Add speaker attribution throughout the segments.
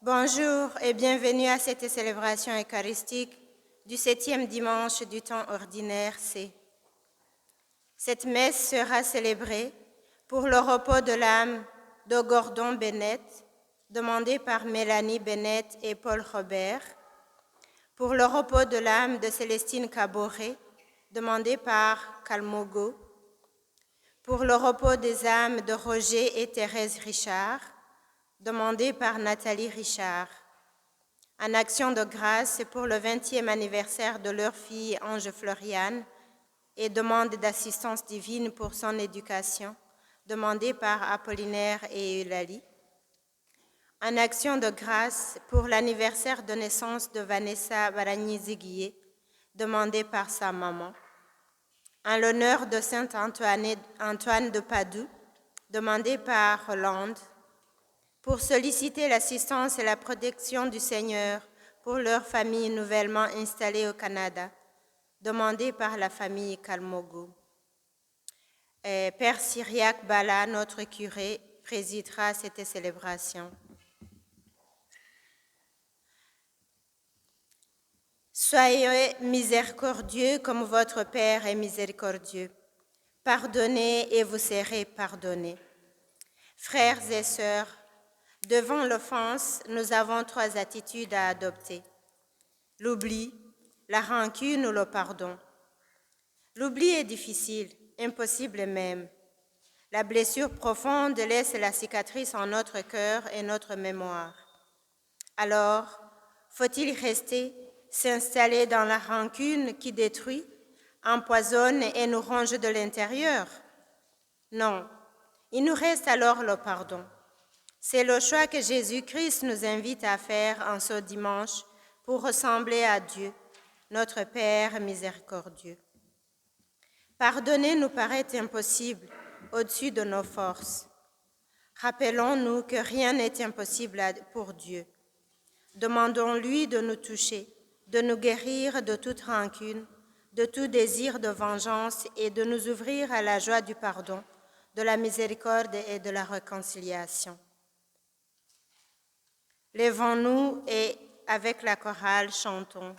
Speaker 1: Bonjour et bienvenue à cette célébration eucharistique du 7e dimanche du temps ordinaire C. Cette messe sera célébrée pour le repos de l'âme de Gordon Bennett, demandé par Mélanie Bennett et Paul Robert, pour le repos de l'âme de Célestine Caboret, demandé par Kalmogo, pour le repos des âmes de Roger et Thérèse Richard, demandé par Nathalie Richard, en action de grâce pour le 20e anniversaire de leur fille Ange Floriane et demande d'assistance divine pour son éducation, demandée par Apollinaire et Eulalie. En action de grâce pour l'anniversaire de naissance de Vanessa Baragny-Ziguier, demandé par sa maman. En l'honneur de Saint Antoine de Padoue, demandé par Hollande. Pour solliciter l'assistance et la protection du Seigneur pour leur famille nouvellement installée au Canada, demandé par la famille Kalmogo. Père Cyriaque Bala, notre curé, présidera cette célébration. Soyez miséricordieux comme votre Père est miséricordieux. Pardonnez et vous serez pardonnés. Frères et sœurs, devant l'offense, nous avons 3 attitudes à adopter. L'oubli, la rancune ou le pardon. L'oubli est difficile, impossible même. La blessure profonde laisse la cicatrice en notre cœur et notre mémoire. Alors, faut-il rester, s'installer dans la rancune qui détruit, empoisonne et nous ronge de l'intérieur? Non, il nous reste alors le pardon. C'est le choix que Jésus-Christ nous invite à faire en ce dimanche pour ressembler à Dieu, notre Père miséricordieux. Pardonner nous paraît impossible, au-dessus de nos forces. Rappelons-nous que rien n'est impossible pour Dieu. Demandons-lui de nous toucher, de nous guérir de toute rancune, de tout désir de vengeance et de nous ouvrir à la joie du pardon, de la miséricorde et de la réconciliation. Lèvons-nous et, avec la chorale, chantons.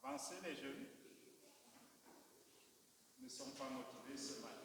Speaker 2: Avancez les jeunes. ne sont pas motivés ce matin.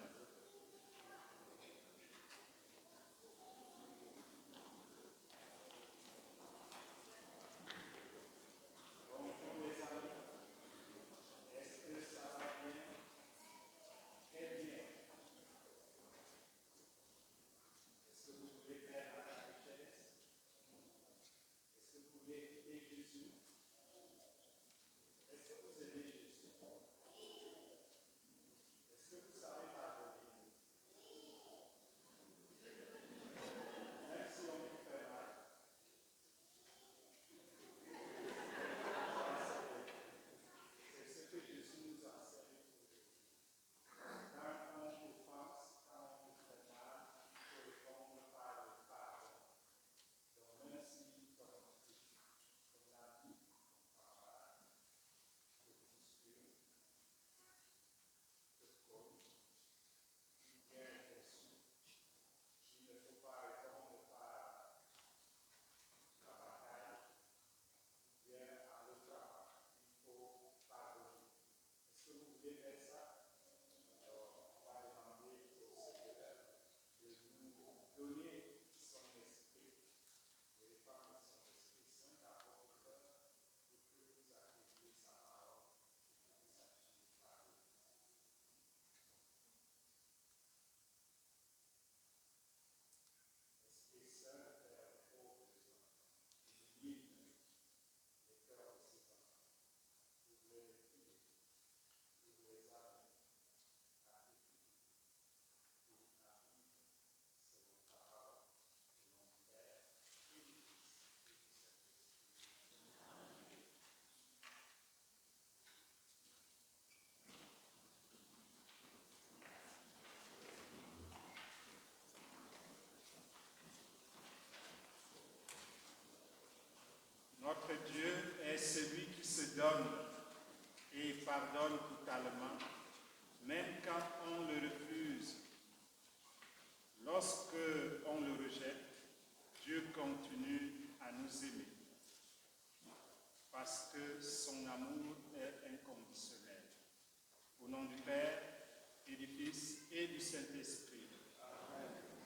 Speaker 2: Notre Dieu est celui qui se donne et pardonne totalement, même quand on le refuse. Lorsque on le rejette, Dieu continue à nous aimer, parce que son amour est inconditionnel. Au nom du Père, et du Fils, et du Saint-Esprit.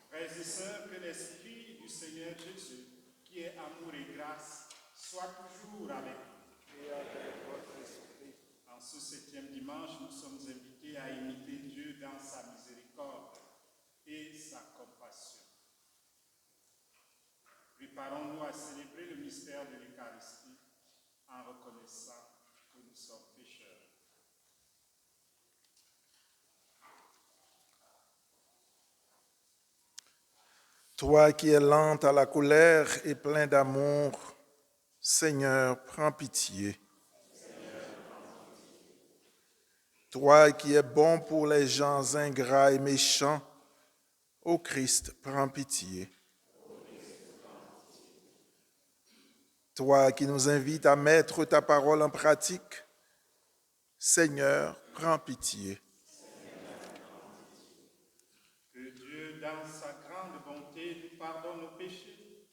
Speaker 2: Frères et sœurs, que l'Esprit du Seigneur Jésus, qui est amour et grâce, soit toujours avec vous. Et avec votre esprit. En ce 7e dimanche, nous sommes invités à imiter Dieu dans sa miséricorde et sa compassion. Préparons-nous à célébrer le mystère de l'Eucharistie en reconnaissant que nous sommes pécheurs.
Speaker 3: Toi qui es lent à la colère et plein d'amour, Seigneur, prends pitié. Toi qui es bon pour les gens ingrats et méchants, ô Christ, prends pitié. Toi qui nous invites à mettre ta parole en pratique, Seigneur, prends pitié.
Speaker 2: Que Dieu, dans sa grande bonté, nous pardonne nos péchés,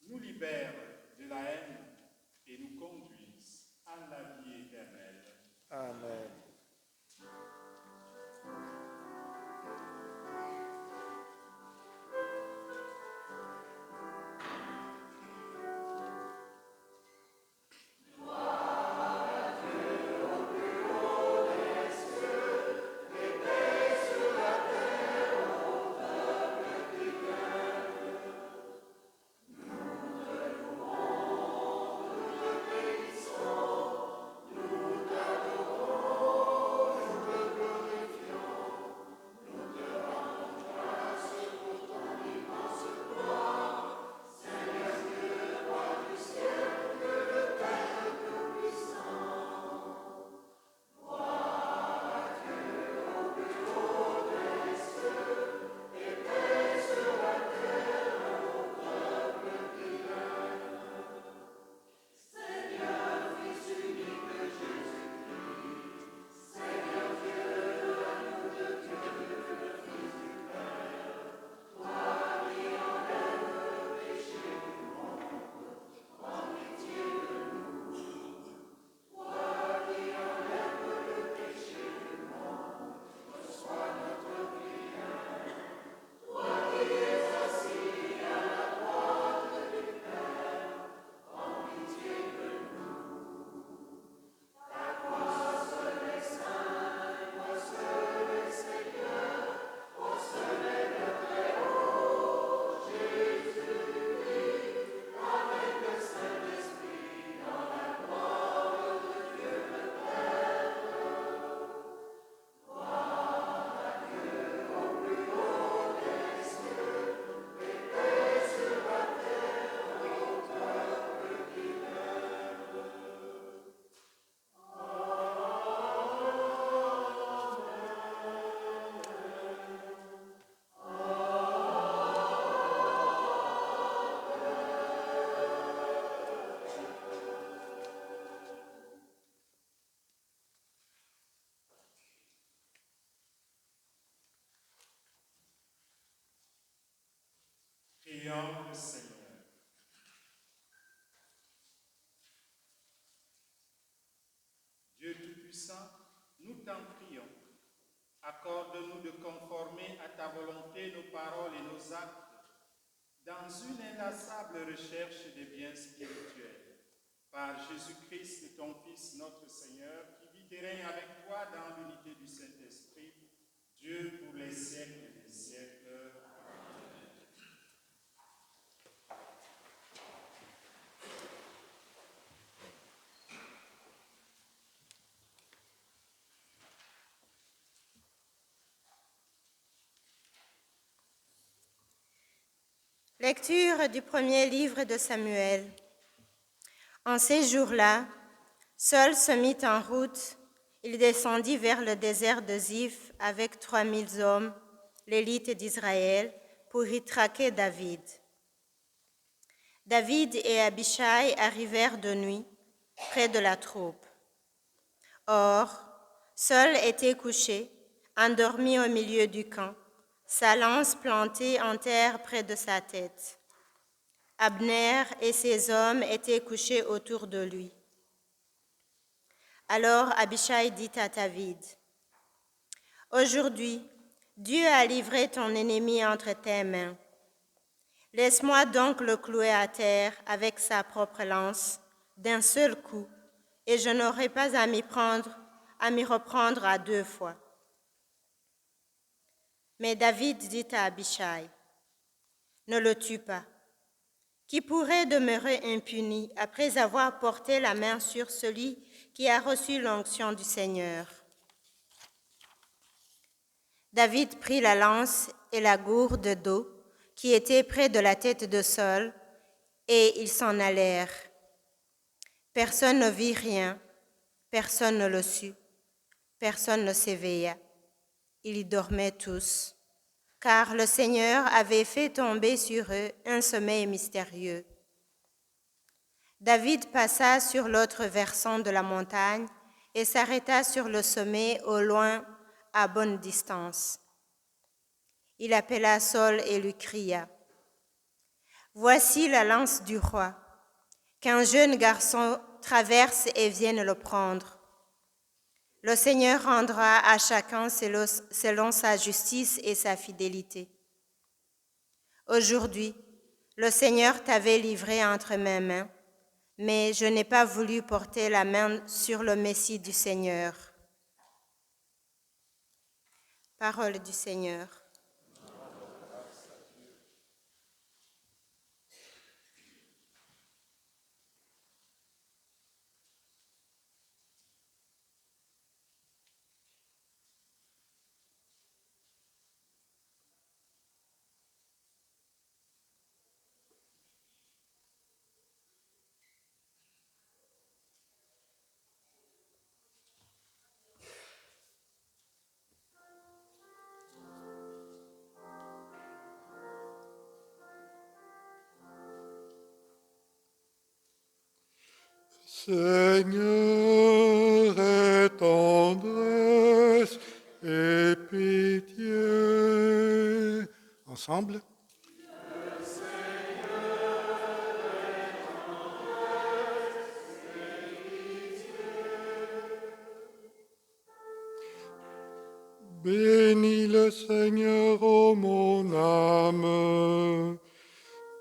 Speaker 2: nous libère de la haine et nous conduise à la vie éternelle.
Speaker 3: Amen.
Speaker 2: plus saint, nous t'en prions. Accorde-nous de conformer à ta volonté nos paroles et nos actes dans une inlassable recherche des biens spirituels. Par Jésus-Christ, ton Fils, notre Seigneur, qui vit et règne avec toi dans l'unité du Saint-Esprit, Dieu pour les siècles des siècles. Amen.
Speaker 1: Lecture du premier livre de Samuel. En ces jours-là, Saül se mit en route. Il descendit vers le désert de Ziph avec 3000 hommes, l'élite d'Israël, pour y traquer David. David et Abishai arrivèrent de nuit, près de la troupe. Or, Saül était couché, endormi au milieu du camp, sa lance plantée en terre près de sa tête. Abner et ses hommes étaient couchés autour de lui. Alors Abishai dit à David, « Aujourd'hui, Dieu a livré ton ennemi entre tes mains. Laisse-moi donc le clouer à terre avec sa propre lance, d'un seul coup, et je n'aurai pas à m'y reprendre à 2 fois. » Mais David dit à Abishai, « Ne le tue pas. Qui pourrait demeurer impuni après avoir porté la main sur celui qui a reçu l'onction du Seigneur? » David prit la lance et la gourde d'eau qui était près de la tête de Saül, et ils s'en allèrent. Personne ne vit rien, personne ne le sut, personne ne s'éveilla. Ils y dormaient tous, car le Seigneur avait fait tomber sur eux un sommeil mystérieux. David passa sur l'autre versant de la montagne et s'arrêta sur le sommet au loin, à bonne distance. Il appela Saül et lui cria, « Voici la lance du roi, qu'un jeune garçon traverse et vienne le prendre. Le Seigneur rendra à chacun selon sa justice et sa fidélité. Aujourd'hui, le Seigneur t'avait livré entre mes mains, mais je n'ai pas voulu porter la main sur le Messie du Seigneur. » Parole du Seigneur.
Speaker 4: Seigneur, aie tendresse et pitié. Ensemble. Bénis le Seigneur, ô mon âme.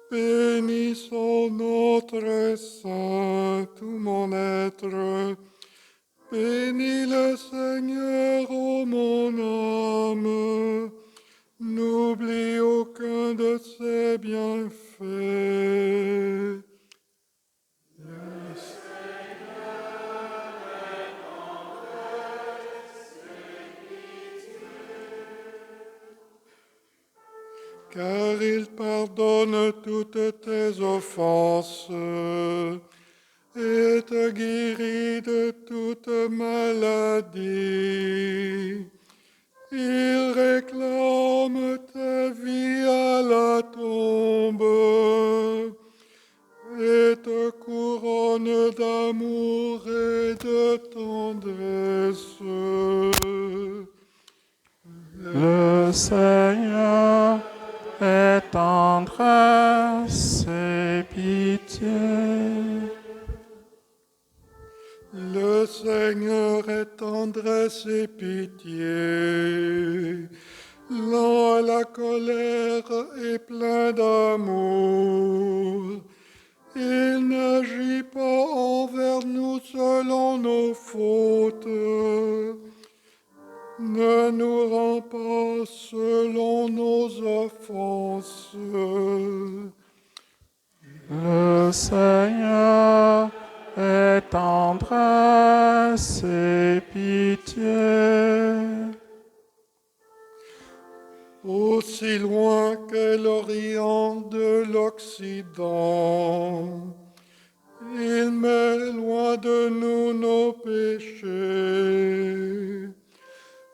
Speaker 4: Bénis son nom très saint, tout mon être. Bénis le Seigneur, ô mon âme. N'oublie aucun de ses bienfaits. Car il pardonne toutes tes offenses et te guérit de toute maladie. Il réclame ta vie à la tombe et te couronne d'amour et de tendresse.
Speaker 5: Le Seigneur est tendresse et pitié.
Speaker 4: Le Seigneur est tendresse et pitié, lent à la colère et plein d'amour. Il n'agit pas envers nous selon nos fautes, ne nous rend pas selon nos offenses.
Speaker 5: Le Seigneur est tendresse et pitié.
Speaker 4: Aussi loin que l'Orient de l'Occident, il met loin de nous nos péchés.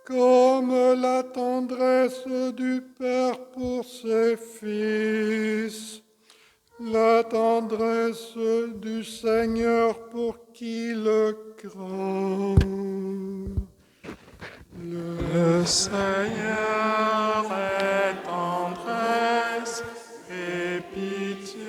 Speaker 4: Comme la tendresse du Père pour ses fils, la tendresse du Seigneur pour qui le craint.
Speaker 5: Le Seigneur est tendresse et pitié.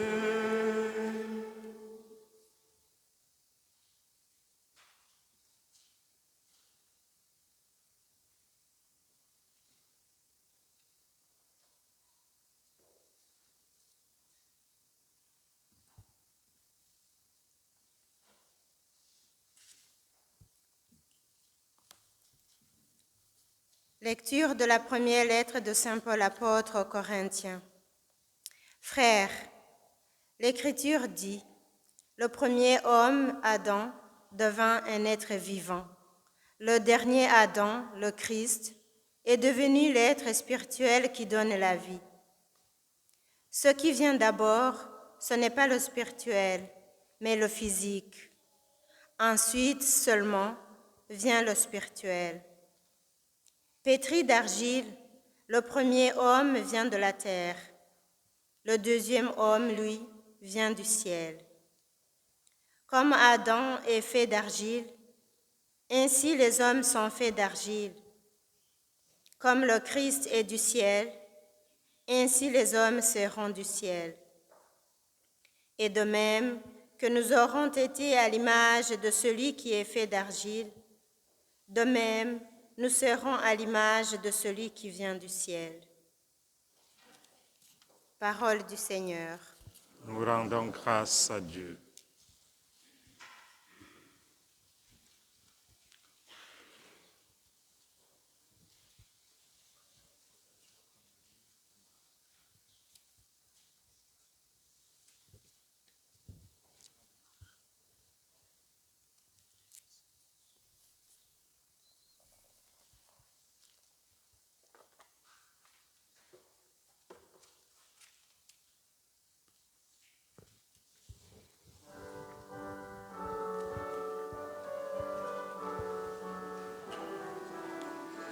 Speaker 1: Lecture de la première lettre de Saint Paul apôtre aux Corinthiens. Frères, l'Écriture dit, le premier homme, Adam, devint un être vivant. Le dernier Adam, le Christ, est devenu l'être spirituel qui donne la vie. Ce qui vient d'abord, ce n'est pas le spirituel, mais le physique. Ensuite seulement vient le spirituel. Pétri d'argile, le premier homme vient de la terre. Le deuxième homme, lui, vient du ciel. Comme Adam est fait d'argile, ainsi les hommes sont faits d'argile. Comme le Christ est du ciel, ainsi les hommes seront du ciel. Et de même que nous aurons été à l'image de celui qui est fait d'argile, de même nous serons à l'image de celui qui vient du ciel. Parole du Seigneur.
Speaker 5: Nous rendons grâce à Dieu.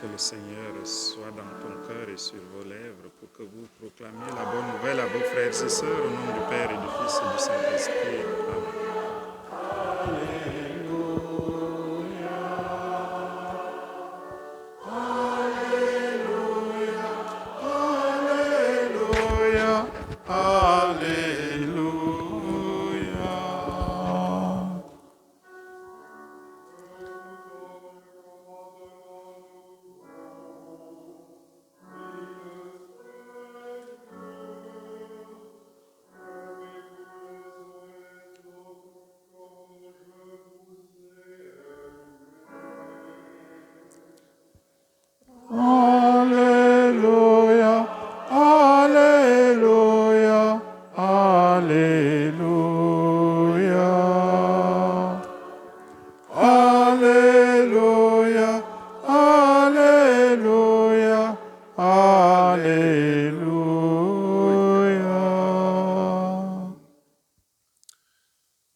Speaker 5: Que le Seigneur soit dans ton cœur et sur vos lèvres pour que vous proclamiez la bonne nouvelle à vos frères et sœurs au nom du Père et du Fils et du Saint-Esprit. Amen.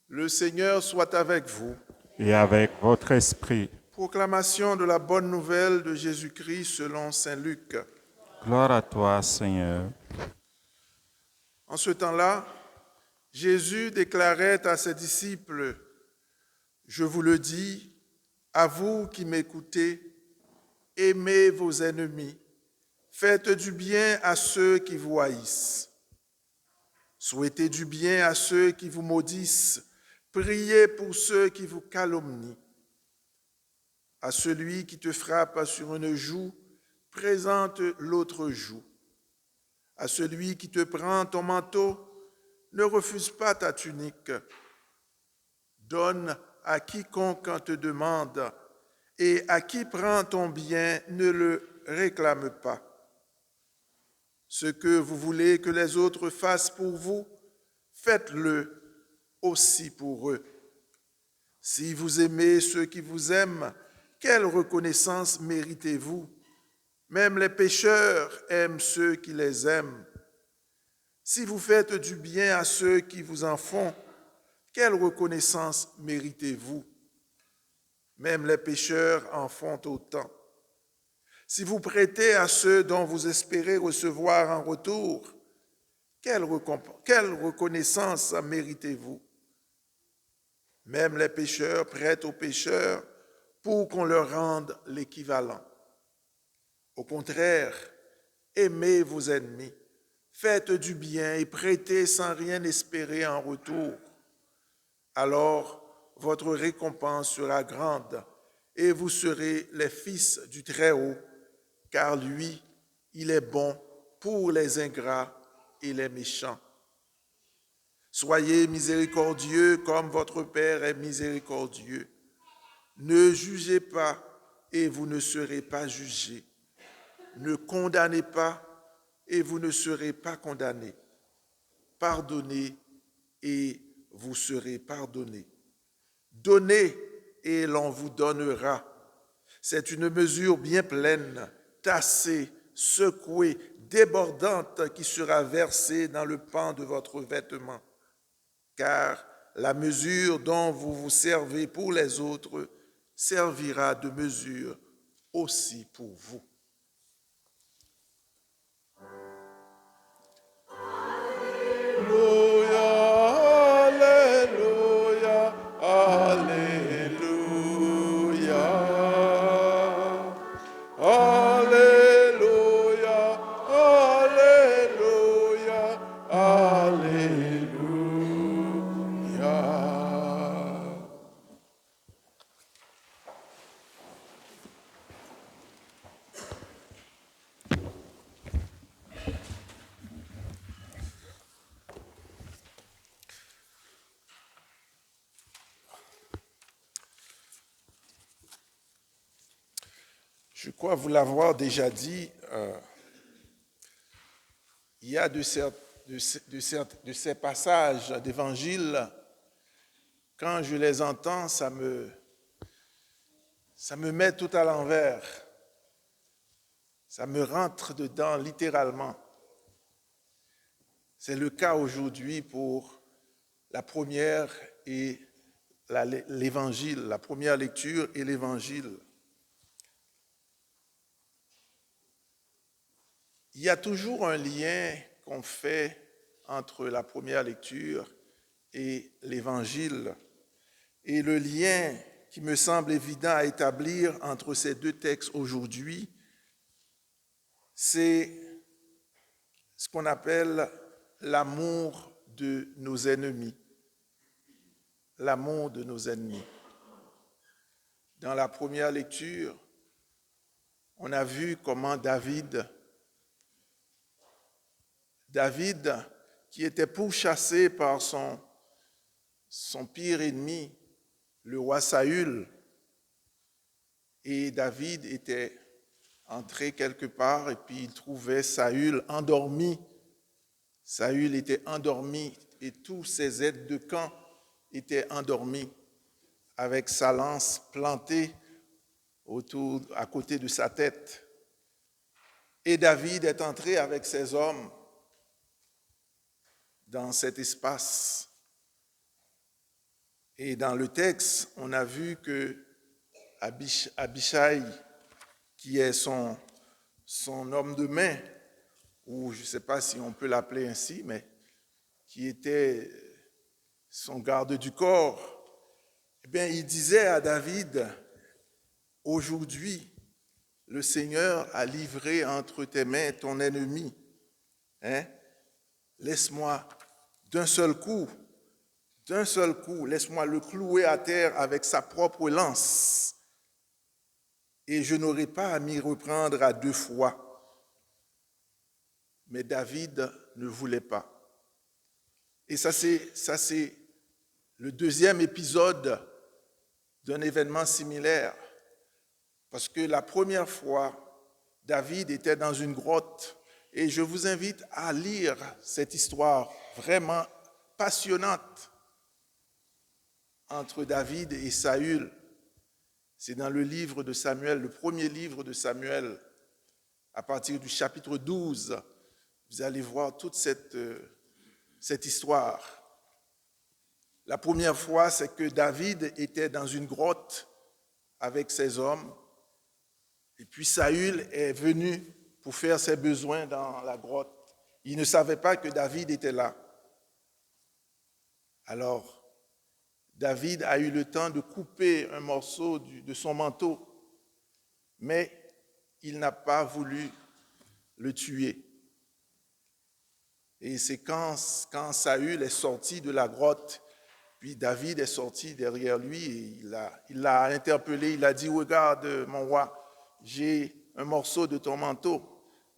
Speaker 3: Le Seigneur soit avec vous.
Speaker 5: Et avec votre esprit.
Speaker 3: Proclamation de la bonne nouvelle de Jésus-Christ selon saint Luc.
Speaker 5: Gloire à toi, Seigneur.
Speaker 3: En ce temps-là, Jésus déclarait à ses disciples, « Je vous le dis, à vous qui m'écoutez, aimez vos ennemis, faites du bien à ceux qui vous haïssent. Souhaitez du bien à ceux qui vous maudissent, Priez pour ceux qui vous calomnient. À celui qui te frappe sur une joue, présente l'autre joue. À celui qui te prend ton manteau, ne refuse pas ta tunique. Donne à quiconque te demande, et à qui prend ton bien, ne le réclame pas. Ce que vous voulez que les autres fassent pour vous, faites-le aussi pour eux. Si vous aimez ceux qui vous aiment, quelle reconnaissance méritez-vous? Même les pécheurs aiment ceux qui les aiment. Si vous faites du bien à ceux qui vous en font, quelle reconnaissance méritez-vous? Même les pécheurs en font autant. Si vous prêtez à ceux dont vous espérez recevoir en retour, quelle reconnaissance méritez-vous? Même les pécheurs prêtent aux pécheurs pour qu'on leur rende l'équivalent. Au contraire, aimez vos ennemis, faites du bien et prêtez sans rien espérer en retour. Alors, votre récompense sera grande et vous serez les fils du Très-Haut, car lui, il est bon pour les ingrats et les méchants. Soyez miséricordieux comme votre Père est miséricordieux. Ne jugez pas et vous ne serez pas jugés. Ne condamnez pas et vous ne serez pas condamnés. Pardonnez et vous serez pardonnés. Donnez et l'on vous donnera. C'est une mesure bien pleine, tassée, secouée, débordante qui sera versée dans le pan de votre vêtement. Car la mesure dont vous vous servez pour les autres servira de mesure aussi pour vous. Alléluia, Alléluia, Alléluia, Alléluia, Alléluia. Je crois vous l'avoir déjà dit, il y a de ces passages d'évangile, quand je les entends, ça me met tout à l'envers. Ça me rentre dedans littéralement. C'est le cas aujourd'hui pour la première et l'évangile, la première lecture et l'évangile. Il y a toujours un lien qu'on fait entre la première lecture et l'évangile. Et le lien qui me semble évident à établir entre ces deux textes aujourd'hui, c'est ce qu'on appelle l'amour de nos ennemis. L'amour de nos ennemis. Dans la première lecture, on a vu comment David, qui était pourchassé par son pire ennemi, le roi Saül, et David était entré quelque part et puis il trouvait Saül endormi. Saül était endormi et tous ses aides de camp étaient endormis avec sa lance plantée à côté de sa tête. Et David est entré avec ses hommes dans cet espace. Et dans le texte, on a vu que Abishai, qui est son homme de main, ou je ne sais pas si on peut l'appeler ainsi, mais qui était son garde du corps, eh bien, il disait à David, « Aujourd'hui, le Seigneur a livré entre tes mains ton ennemi. Laisse-moi d'un seul coup d'un seul coup, laisse-moi le clouer à terre avec sa propre lance, et je n'aurai pas à m'y reprendre à 2 fois. Mais David ne voulait pas. Et ça, c'est le deuxième épisode d'un événement similaire. Parce que la première fois, David était dans une grotte. Et je vous invite à lire cette histoire vraiment passionnante entre David et Saül. C'est dans le livre de Samuel, le premier livre de Samuel, à partir du chapitre 12. Vous allez voir toute cette histoire. La première fois, c'est que David était dans une grotte avec ses hommes. Et puis Saül est venu pour faire ses besoins dans la grotte. Il ne savait pas que David était là. Alors, David a eu le temps de couper un morceau de son manteau, mais il n'a pas voulu le tuer. Et c'est quand Saül est sorti de la grotte, puis David est sorti derrière lui et il l'a interpellé, il a dit « Regarde mon roi, j'ai un morceau de ton manteau,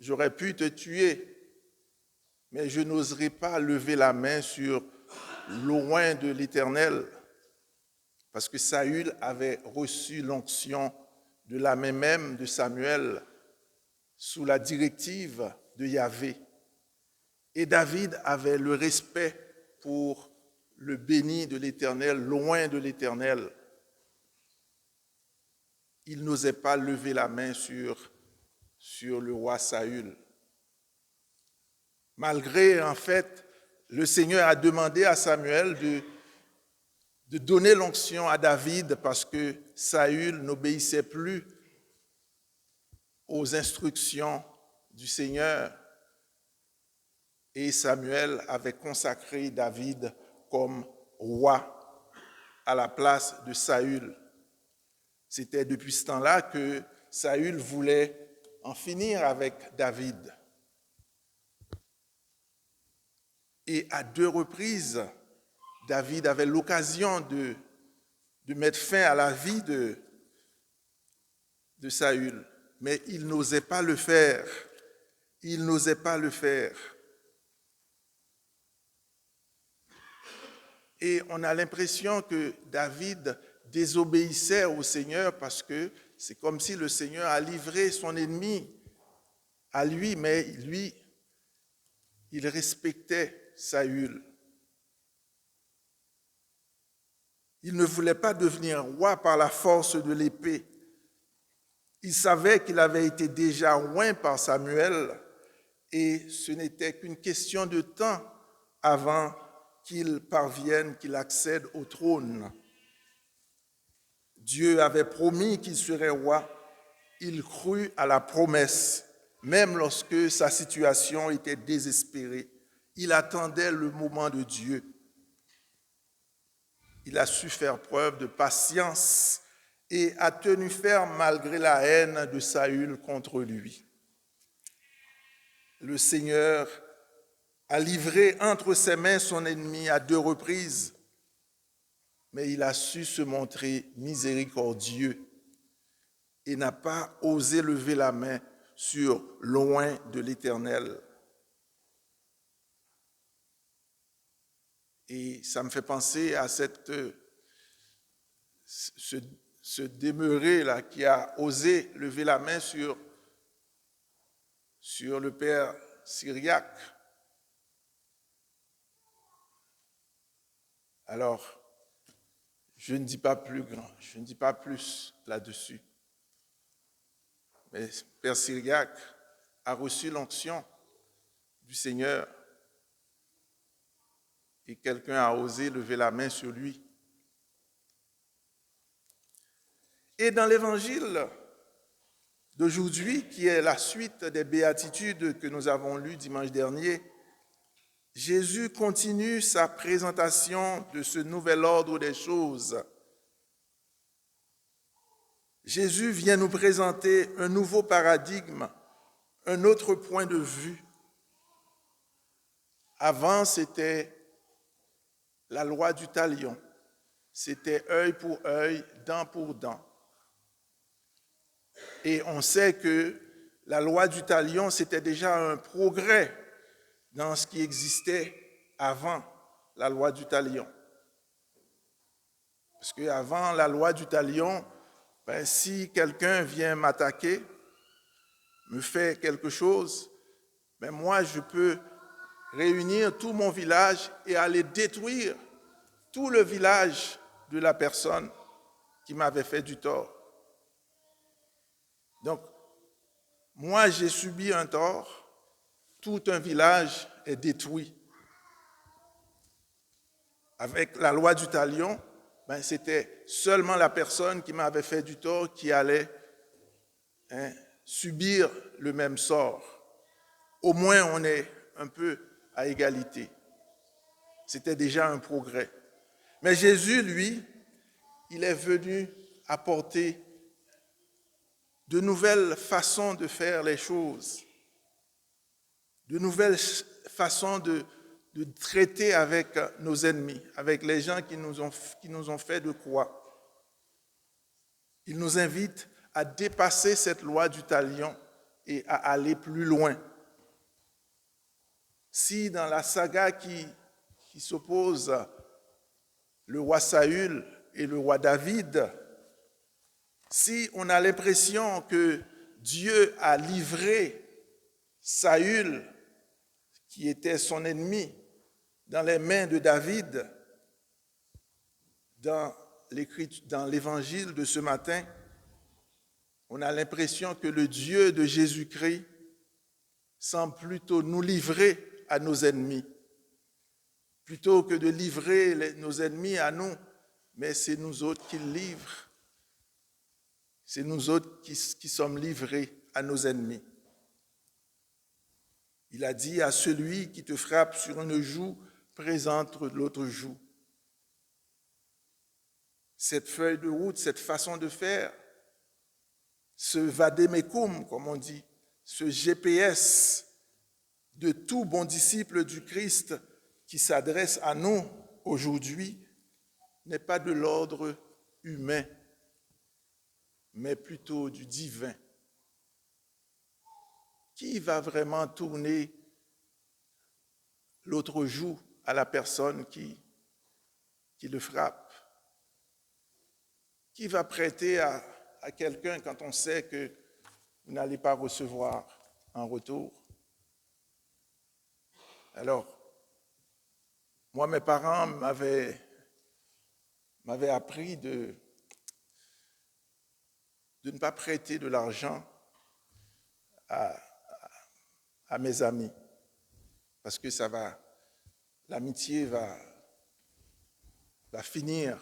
Speaker 3: j'aurais pu te tuer, mais je n'oserais pas lever la main sur l'oint de l'Éternel. » Parce que Saül avait reçu l'onction de la main même de Samuel sous la directive de Yahvé. Et David avait le respect pour le béni de l'Éternel, l'oint de l'Éternel. Il n'osait pas lever la main sur le roi Saül. Malgré, en fait, le Seigneur a demandé à Samuel de donner l'onction à David parce que Saül n'obéissait plus aux instructions du Seigneur. Et Samuel avait consacré David comme roi à la place de Saül. C'était depuis ce temps-là que Saül voulait en finir avec David. Et à 2 reprises, David avait l'occasion de mettre fin à la vie de Saül, mais il n'osait pas le faire. Il n'osait pas le faire. Et on a l'impression que David désobéissait au Seigneur parce que c'est comme si le Seigneur a livré son ennemi à lui, mais lui, il respectait Saül. Il ne voulait pas devenir roi par la force de l'épée. Il savait qu'il avait été déjà oint par Samuel et ce n'était qu'une question de temps avant qu'il parvienne, qu'il accède au trône. Dieu avait promis qu'il serait roi. Il crut à la promesse, même lorsque sa situation était désespérée. Il attendait le moment de Dieu. Il a su faire preuve de patience et a tenu ferme malgré la haine de Saül contre lui. Le Seigneur a livré entre ses mains son ennemi à 2 reprises, mais il a su se montrer miséricordieux et n'a pas osé lever la main sur l'oint de l'Éternel. Et ça me fait penser à ce demeuré-là qui a osé lever la main sur le père Syriaque. Alors, je ne dis pas plus là-dessus. Mais père Syriaque a reçu l'onction du Seigneur et quelqu'un a osé lever la main sur lui. Et dans l'évangile d'aujourd'hui, qui est la suite des béatitudes que nous avons lues dimanche dernier, Jésus continue sa présentation de ce nouvel ordre des choses. Jésus vient nous présenter un nouveau paradigme, un autre point de vue. Avant, c'était la loi du talion. C'était œil pour œil, dent pour dent. Et on sait que la loi du talion, c'était déjà un progrès dans ce qui existait avant la loi du talion. Parce qu'avant la loi du talion, si quelqu'un vient m'attaquer, me fait quelque chose, moi je peux réunir tout mon village et aller détruire tout le village de la personne qui m'avait fait du tort. Donc, moi j'ai subi un tort, tout un village est détruit. Avec la loi du talion, c'était seulement la personne qui m'avait fait du tort qui allait subir le même sort. Au moins, on est un peu à égalité. C'était déjà un progrès. Mais Jésus, lui, il est venu apporter de nouvelles façons de faire les choses, de nouvelles façons de traiter avec nos ennemis, avec les gens qui nous ont fait de quoi. Il nous invite à dépasser cette loi du talion et à aller plus loin. Si dans la saga qui s'oppose le roi Saül et le roi David, si on a l'impression que Dieu a livré Saül, qui était son ennemi, dans les mains de David, dans l'évangile de ce matin, on a l'impression que le Dieu de Jésus-Christ semble plutôt nous livrer à nos ennemis. Plutôt que de livrer nos ennemis à nous, mais c'est nous autres qui le livrent. C'est nous autres qui sommes livrés à nos ennemis. Il a dit à celui qui te frappe sur une joue, présente l'autre joue. Cette feuille de route, cette façon de faire, ce vademecum, comme on dit, ce GPS de tout bon disciple du Christ qui s'adresse à nous aujourd'hui, n'est pas de l'ordre humain, mais plutôt du divin. Qui va vraiment tourner l'autre joue à la personne qui le frappe? Qui va prêter à quelqu'un quand on sait que vous n'allez pas recevoir en retour? Alors, moi, mes parents m'avaient appris de ne pas prêter de l'argent à mes amis, parce que l'amitié va finir.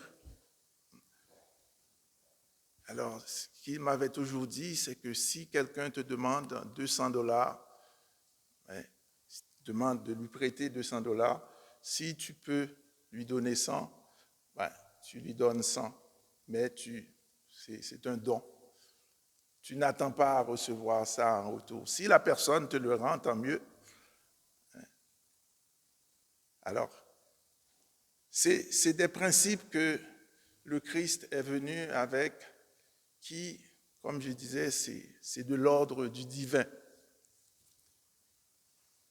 Speaker 3: Alors, ce qu'il m'avait toujours dit, c'est que si quelqu'un te demande $200, demande de lui prêter $200, si tu peux lui donner 100, tu lui donnes 100, mais c'est un don. Tu n'attends pas à recevoir ça en retour. Si la personne te le rend, tant mieux. Alors, c'est des principes que le Christ est venu avec, qui, comme je disais, c'est de l'ordre du divin,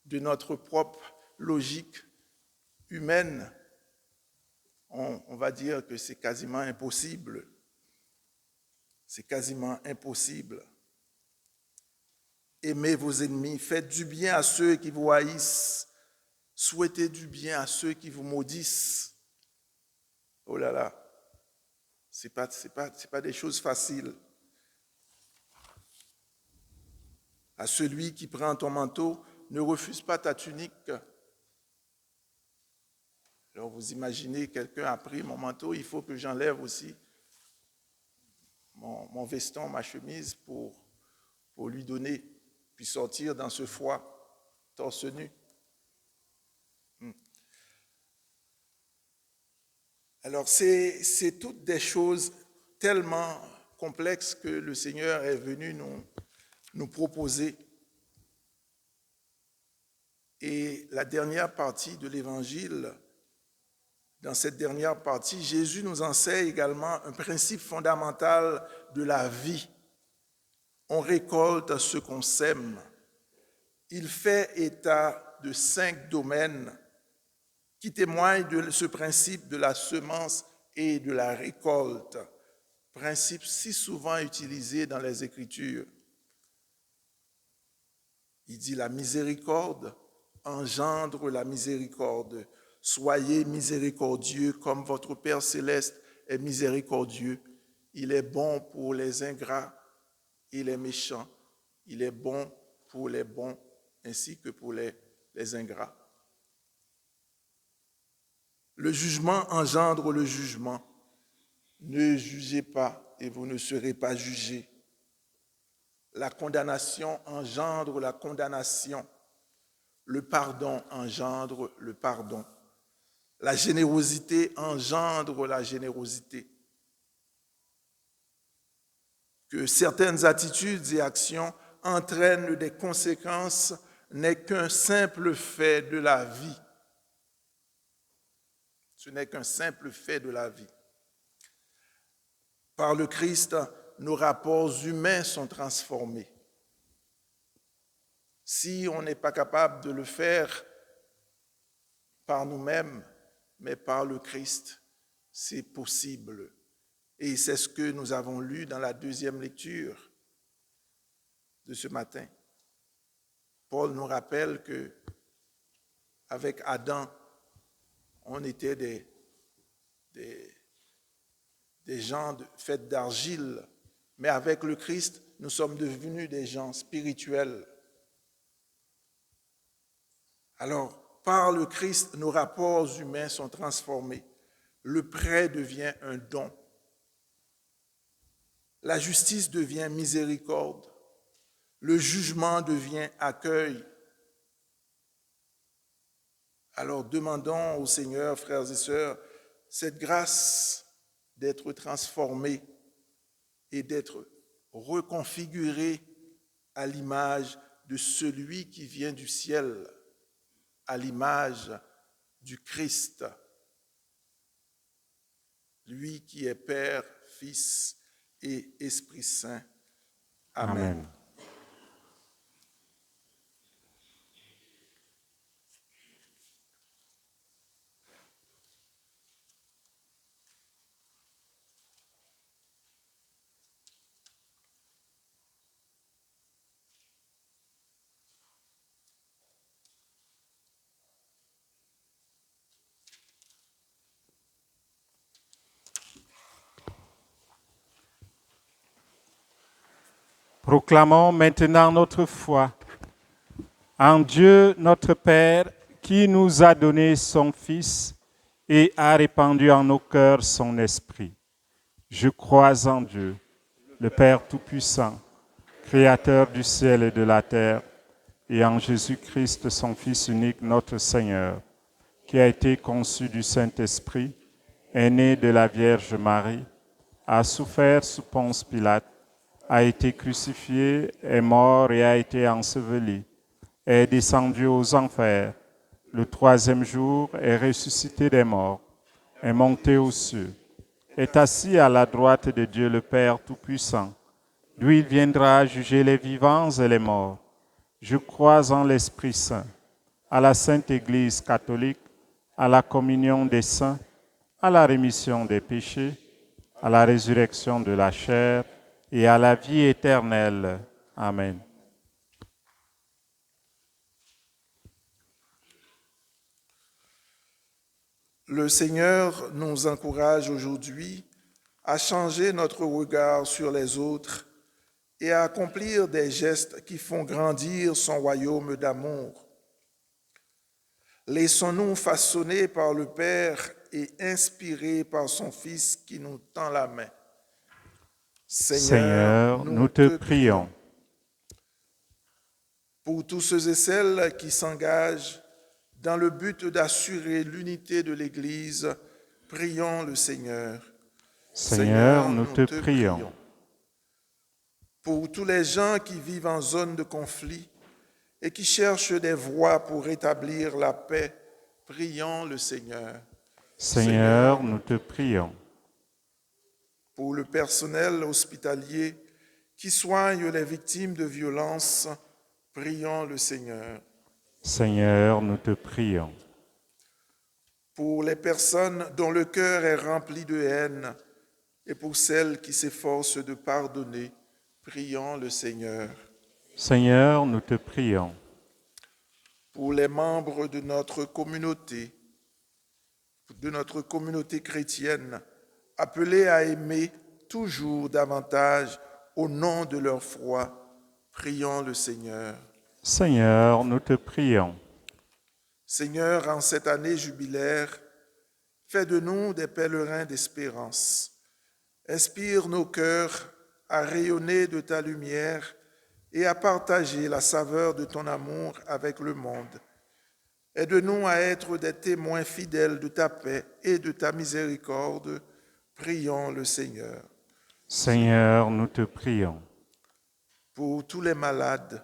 Speaker 3: de notre propre logique humaine. On va dire que c'est quasiment impossible. C'est quasiment impossible. Aimez vos ennemis, faites du bien à ceux qui vous haïssent, souhaitez du bien à ceux qui vous maudissent. Oh là là, c'est pas des choses faciles. À celui qui prend ton manteau, ne refuse pas ta tunique. Alors vous imaginez, quelqu'un a pris mon manteau, il faut que j'enlève aussi mon veston, ma chemise pour lui donner, puis sortir dans ce froid, torse nu. Alors c'est toutes des choses tellement complexes que le Seigneur est venu nous proposer. Et la dernière partie de l'Évangile, dans cette dernière partie, Jésus nous enseigne également un principe fondamental de la vie. On récolte ce qu'on sème. Il fait état de 5 domaines qui témoignent de ce principe de la semence et de la récolte, principe si souvent utilisé dans les Écritures. Il dit la miséricorde engendre la miséricorde. Soyez miséricordieux comme votre Père céleste est miséricordieux. Il est bon pour les ingrats et les méchants. Il est bon pour les bons ainsi que pour les ingrats. Le jugement engendre le jugement. Ne jugez pas et vous ne serez pas jugés. La condamnation engendre la condamnation. Le pardon engendre le pardon. La générosité engendre la générosité. Que certaines attitudes et actions entraînent des conséquences n'est qu'un simple fait de la vie. Ce n'est qu'un simple fait de la vie. Par le Christ, nos rapports humains sont transformés. Si on n'est pas capable de le faire par nous-mêmes, mais par le Christ, c'est possible. Et c'est ce que nous avons lu dans la deuxième lecture de ce matin. Paul nous rappelle que avec Adam, on était des gens faits d'argile, mais avec le Christ, nous sommes devenus des gens spirituels. Alors, par le Christ, nos rapports humains sont transformés. Le prêt devient un don. La justice devient miséricorde. Le jugement devient accueil. Alors demandons au Seigneur, frères et sœurs, cette grâce d'être transformés et d'être reconfigurés à l'image de celui qui vient du ciel, à l'image du Christ, lui qui est Père, Fils et Esprit Saint. Amen.
Speaker 5: Amen. Proclamons maintenant notre foi en Dieu notre Père qui nous a donné son Fils et a répandu en nos cœurs son Esprit. Je crois en Dieu, le Père Tout-Puissant, Créateur du ciel et de la terre, et en Jésus-Christ, son Fils unique, notre Seigneur, qui a été conçu du Saint-Esprit, est né de la Vierge Marie, a souffert sous Ponce Pilate, a été crucifié, est mort et a été enseveli, est descendu aux enfers. Le 3e jour est ressuscité des morts, est monté aux cieux, est assis à la droite de Dieu le Père Tout-Puissant, d'où il viendra juger les vivants et les morts. Je crois en l'Esprit Saint, à la Sainte Église catholique, à la communion des saints, à la rémission des péchés, à la résurrection de la chair et à la vie éternelle. Amen.
Speaker 3: Le Seigneur nous encourage aujourd'hui à changer notre regard sur les autres et à accomplir des gestes qui font grandir son royaume d'amour. Laissons-nous façonner par le Père et inspirés par son Fils qui nous tend la main.
Speaker 5: Seigneur, nous te prions.
Speaker 3: Pour tous ceux et celles qui s'engagent dans le but d'assurer l'unité de l'Église, prions le Seigneur.
Speaker 5: Seigneur, nous te prions.
Speaker 3: Pour tous les gens qui vivent en zone de conflit et qui cherchent des voies pour rétablir la paix, prions le Seigneur.
Speaker 5: Seigneur, nous te prions.
Speaker 3: Pour le personnel hospitalier qui soigne les victimes de violences, prions le Seigneur.
Speaker 5: Seigneur, nous te prions.
Speaker 3: Pour les personnes dont le cœur est rempli de haine et pour celles qui s'efforcent de pardonner, prions le Seigneur.
Speaker 5: Seigneur, nous te prions.
Speaker 3: Pour les membres de notre communauté chrétienne, appelés à aimer toujours davantage au nom de leur foi, prions le Seigneur.
Speaker 5: Seigneur, nous te prions.
Speaker 3: Seigneur, en cette année jubilaire, fais de nous des pèlerins d'espérance. Inspire nos cœurs à rayonner de ta lumière et à partager la saveur de ton amour avec le monde. Aide-nous à être des témoins fidèles de ta paix et de ta miséricorde. Prions le Seigneur.
Speaker 5: Seigneur, nous te prions.
Speaker 3: Pour tous les malades,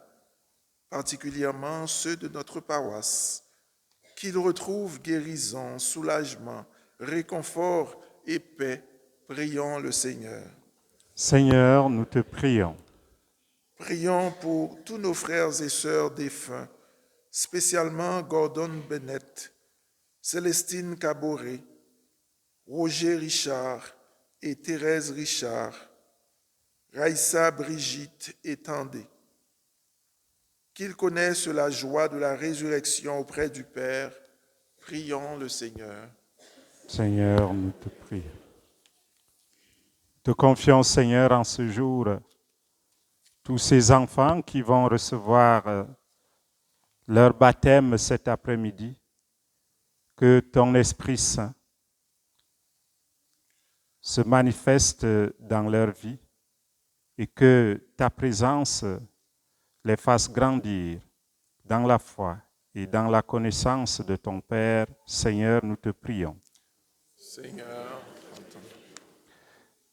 Speaker 3: particulièrement ceux de notre paroisse, qu'ils retrouvent guérison, soulagement, réconfort et paix, prions le Seigneur.
Speaker 5: Seigneur, nous te prions.
Speaker 3: Prions pour tous nos frères et sœurs défunts, spécialement Gordon Bennett, Célestine Caboret, Roger Richard et Thérèse Richard, Raïssa Brigitte et Tandé. Qu'ils connaissent la joie de la résurrection auprès du Père, prions le Seigneur.
Speaker 5: Seigneur, nous te prions. Te confions, Seigneur, en ce jour, tous ces enfants qui vont recevoir leur baptême cet après-midi, que ton Esprit Saint se manifeste dans leur vie et que ta présence les fasse grandir dans la foi et dans la connaissance de ton Père. Seigneur, nous te prions.
Speaker 3: Seigneur,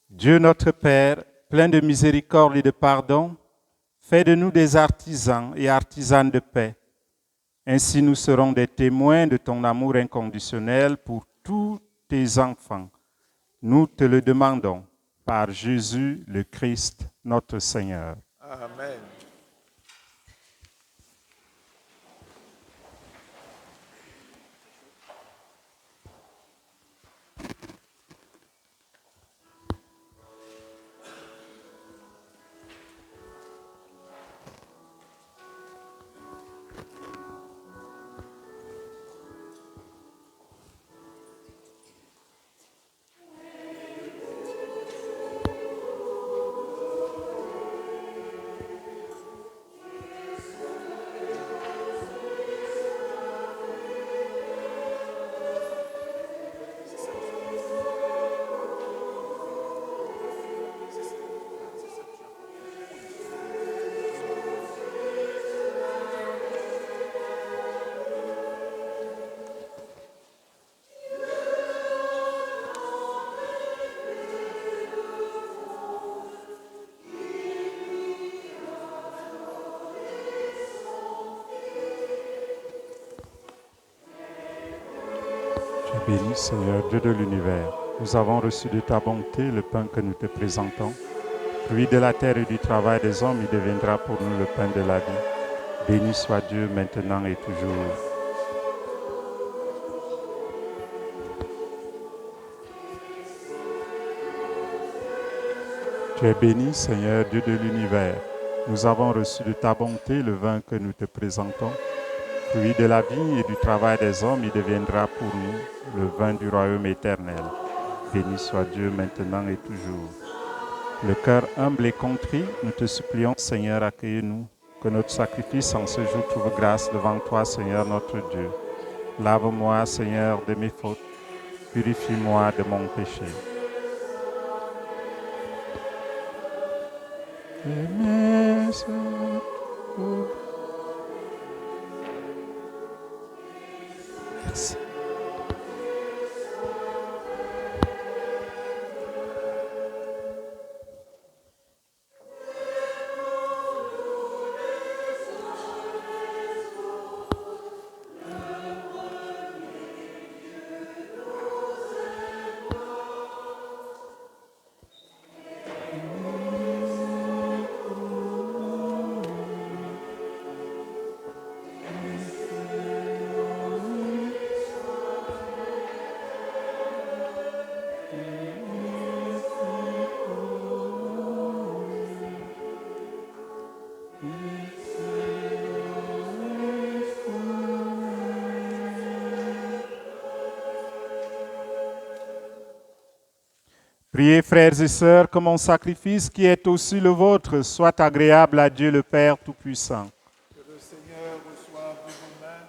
Speaker 5: Dieu notre Père, plein de miséricorde et de pardon, fais de nous des artisans et artisanes de paix. Ainsi nous serons des témoins de ton amour inconditionnel pour tous tes enfants. Nous te le demandons par Jésus le Christ, notre Seigneur.
Speaker 3: amen.
Speaker 5: Tu es béni, Seigneur, Dieu de l'univers. Nous avons reçu de ta bonté le pain que nous te présentons. Fruit de la terre et du travail des hommes, il deviendra pour nous le pain de la vie. Béni soit Dieu maintenant et toujours. Tu es béni, Seigneur, Dieu de l'univers. Nous avons reçu de ta bonté le vin que nous te présentons. Fruit de la vie et du travail des hommes, il deviendra pour nous le vin du royaume éternel. Béni soit Dieu maintenant et toujours. Le cœur humble et contrit, nous te supplions, Seigneur, accueille-nous. Que notre sacrifice en ce jour trouve grâce devant toi, Seigneur notre Dieu. Lave-moi, Seigneur, de mes fautes. Purifie-moi de mon péché. Merci. Priez, frères et sœurs, que mon sacrifice, qui est aussi le vôtre, soit agréable à Dieu le Père Tout-Puissant.
Speaker 3: Que le Seigneur reçoive de vos mains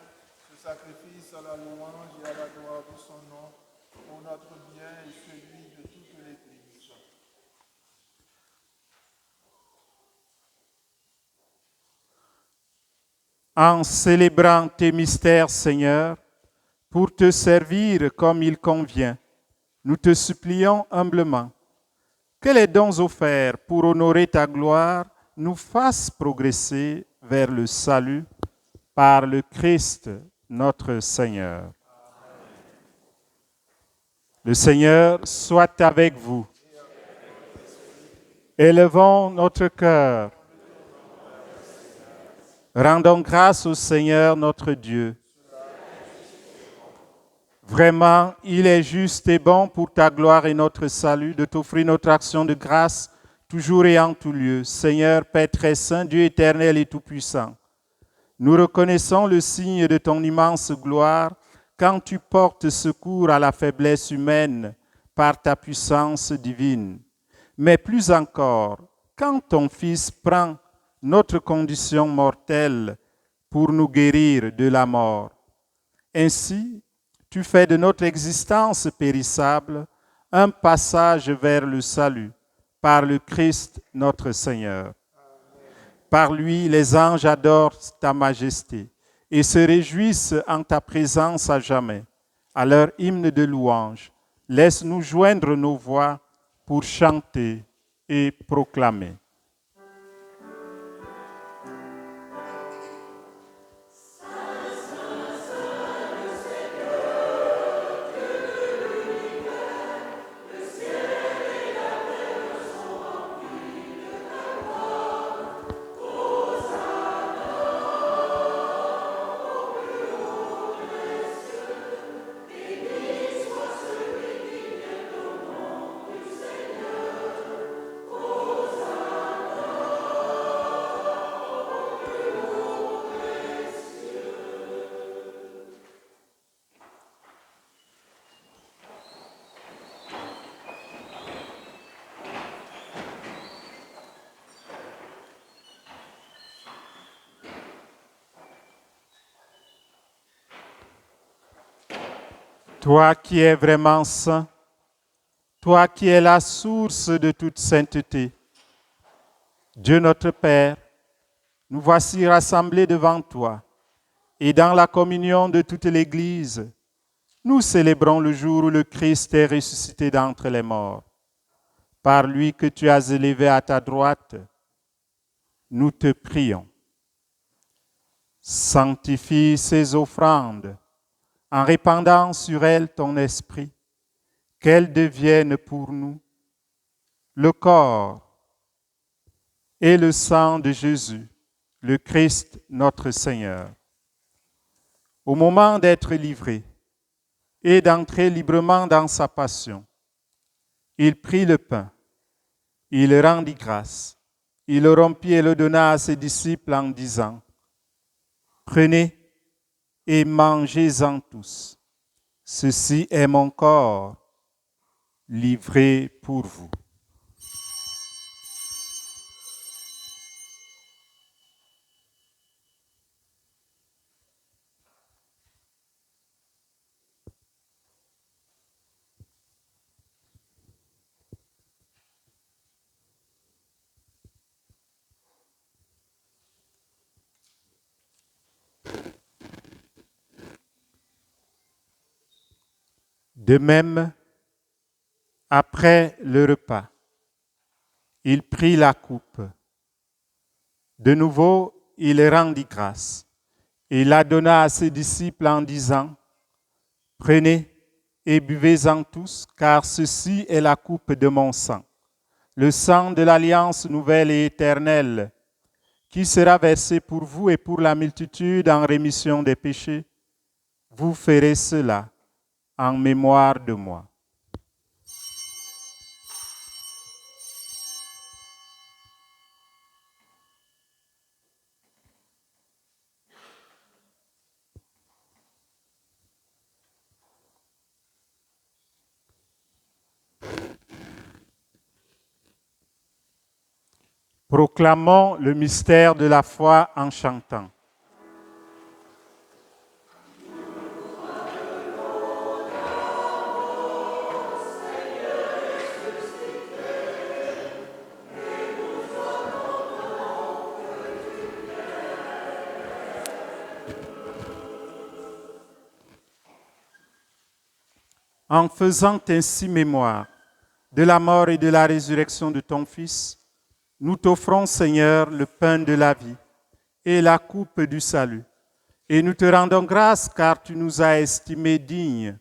Speaker 3: ce sacrifice à la louange et à la gloire de son nom, pour notre bien et celui de toute l'Église.
Speaker 5: En célébrant tes mystères, Seigneur, pour te servir comme il convient, nous te supplions humblement que les dons offerts pour honorer ta gloire nous fassent progresser vers le salut par le Christ notre Seigneur. Le Seigneur soit avec vous. Élevons notre cœur. Rendons grâce au Seigneur notre Dieu. Vraiment, il est juste et bon pour ta gloire et notre salut de t'offrir notre action de grâce toujours et en tout lieu. Seigneur, Père très saint, Dieu éternel et tout-puissant, nous reconnaissons le signe de ton immense gloire quand tu portes secours à la faiblesse humaine par ta puissance divine. Mais plus encore, quand ton Fils prend notre condition mortelle pour nous guérir de la mort. Ainsi, tu fais de notre existence périssable un passage vers le salut par le Christ notre Seigneur. Par lui, les anges adorent ta majesté et se réjouissent en ta présence à jamais. À leur hymne de louange, laisse-nous joindre nos voix pour chanter et proclamer. Toi qui es vraiment saint, toi qui es la source de toute sainteté, Dieu notre Père, nous voici rassemblés devant toi et dans la communion de toute l'Église, nous célébrons le jour où le Christ est ressuscité d'entre les morts. Par lui que tu as élevé à ta droite, nous te prions. Sanctifie ces offrandes en répandant sur elles ton esprit, qu'elles deviennent pour nous le corps et le sang de Jésus, le Christ notre Seigneur. Au moment d'être livré et d'entrer librement dans sa passion, il prit le pain, il le rendit grâce, il le rompit et le donna à ses disciples en disant, « Prenez et mangez-en tous. Ceci est mon corps livré pour vous. » De même, après le repas, il prit la coupe. De nouveau, il rendit grâce et la donna à ses disciples en disant, « Prenez et buvez-en tous, car ceci est la coupe de mon sang, le sang de l'alliance nouvelle et éternelle, qui sera versé pour vous et pour la multitude en rémission des péchés. Vous ferez cela en mémoire de moi. » Proclamons le mystère de la foi en chantant. En faisant ainsi mémoire de la mort et de la résurrection de ton Fils, nous t'offrons, Seigneur, le pain de la vie et la coupe du salut. Et nous te rendons grâce car tu nous as estimés dignes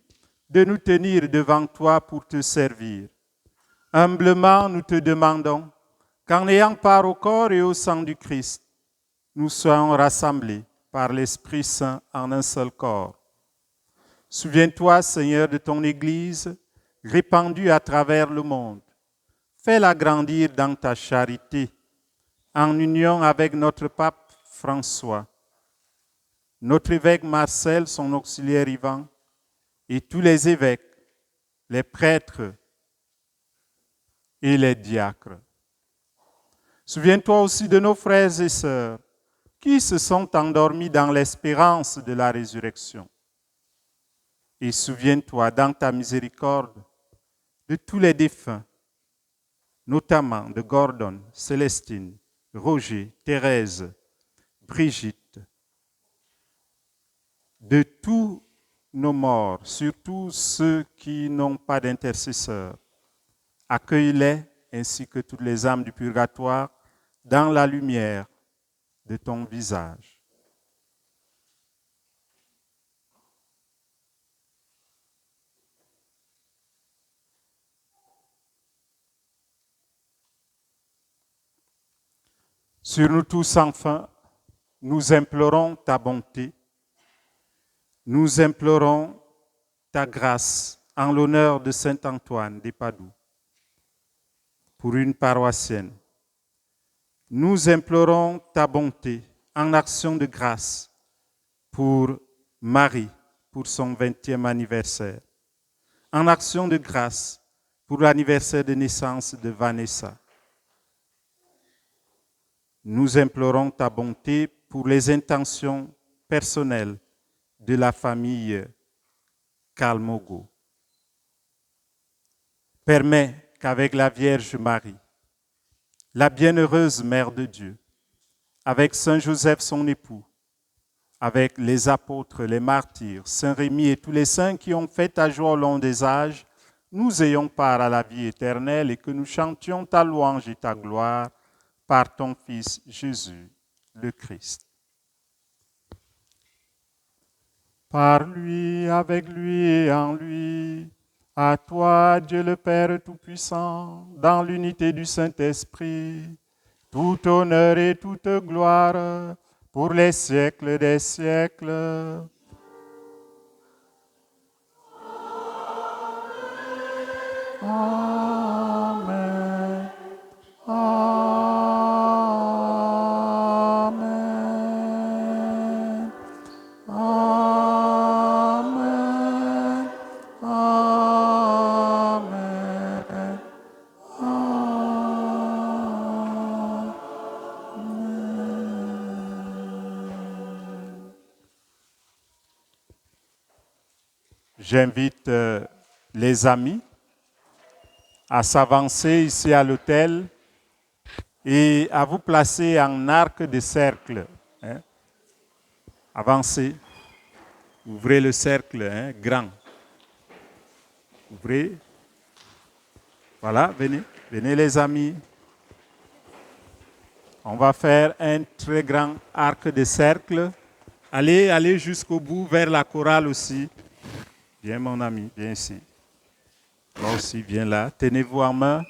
Speaker 5: de nous tenir devant toi pour te servir. Humblement, nous te demandons qu'en ayant part au corps et au sang du Christ, nous soyons rassemblés par l'Esprit Saint en un seul corps. Souviens-toi, Seigneur, de ton Église répandue à travers le monde. Fais-la grandir dans ta charité, en union avec notre pape François, notre évêque Marcel, son auxiliaire Ivan, et tous les évêques, les prêtres et les diacres. Souviens-toi aussi de nos frères et sœurs qui se sont endormis dans l'espérance de la résurrection. Et souviens-toi dans ta miséricorde de tous les défunts, notamment de Gordon, Célestine, Roger, Thérèse, Brigitte, de tous nos morts, surtout ceux qui n'ont pas d'intercesseur. Accueille-les ainsi que toutes les âmes du purgatoire dans la lumière de ton visage. Sur nous tous, enfin, nous implorons ta bonté, nous implorons ta grâce en l'honneur de Saint Antoine d'Épadoue, pour une paroissienne. Nous implorons ta bonté en action de grâce pour Marie, pour son 20e anniversaire. En action de grâce pour l'anniversaire de naissance de Vanessa. Nous implorons ta bonté pour les intentions personnelles de la famille Kalmogo. Permets qu'avec la Vierge Marie, la bienheureuse Mère de Dieu, avec Saint Joseph son époux, avec les apôtres, les martyrs, Saint Rémy et tous les saints qui ont fait ta joie au long des âges, nous ayons part à la vie éternelle et que nous chantions ta louange et ta gloire par ton Fils Jésus, le Christ. Par lui, avec lui et en lui, à toi, Dieu le Père Tout-Puissant, dans l'unité du Saint-Esprit, tout honneur et toute gloire pour les siècles des siècles. Amen. Amen. Amen. Amen. J'invite les amis à s'avancer ici à l'autel et à vous placer en arc de cercle. Hein. Avancez. Ouvrez le cercle grand. Ouvrez. Voilà, venez. Venez les amis. On va faire un très grand arc de cercle. Allez jusqu'au bout, vers la chorale aussi. Viens mon ami, viens ici. Moi aussi, viens là. Tenez-vous en main.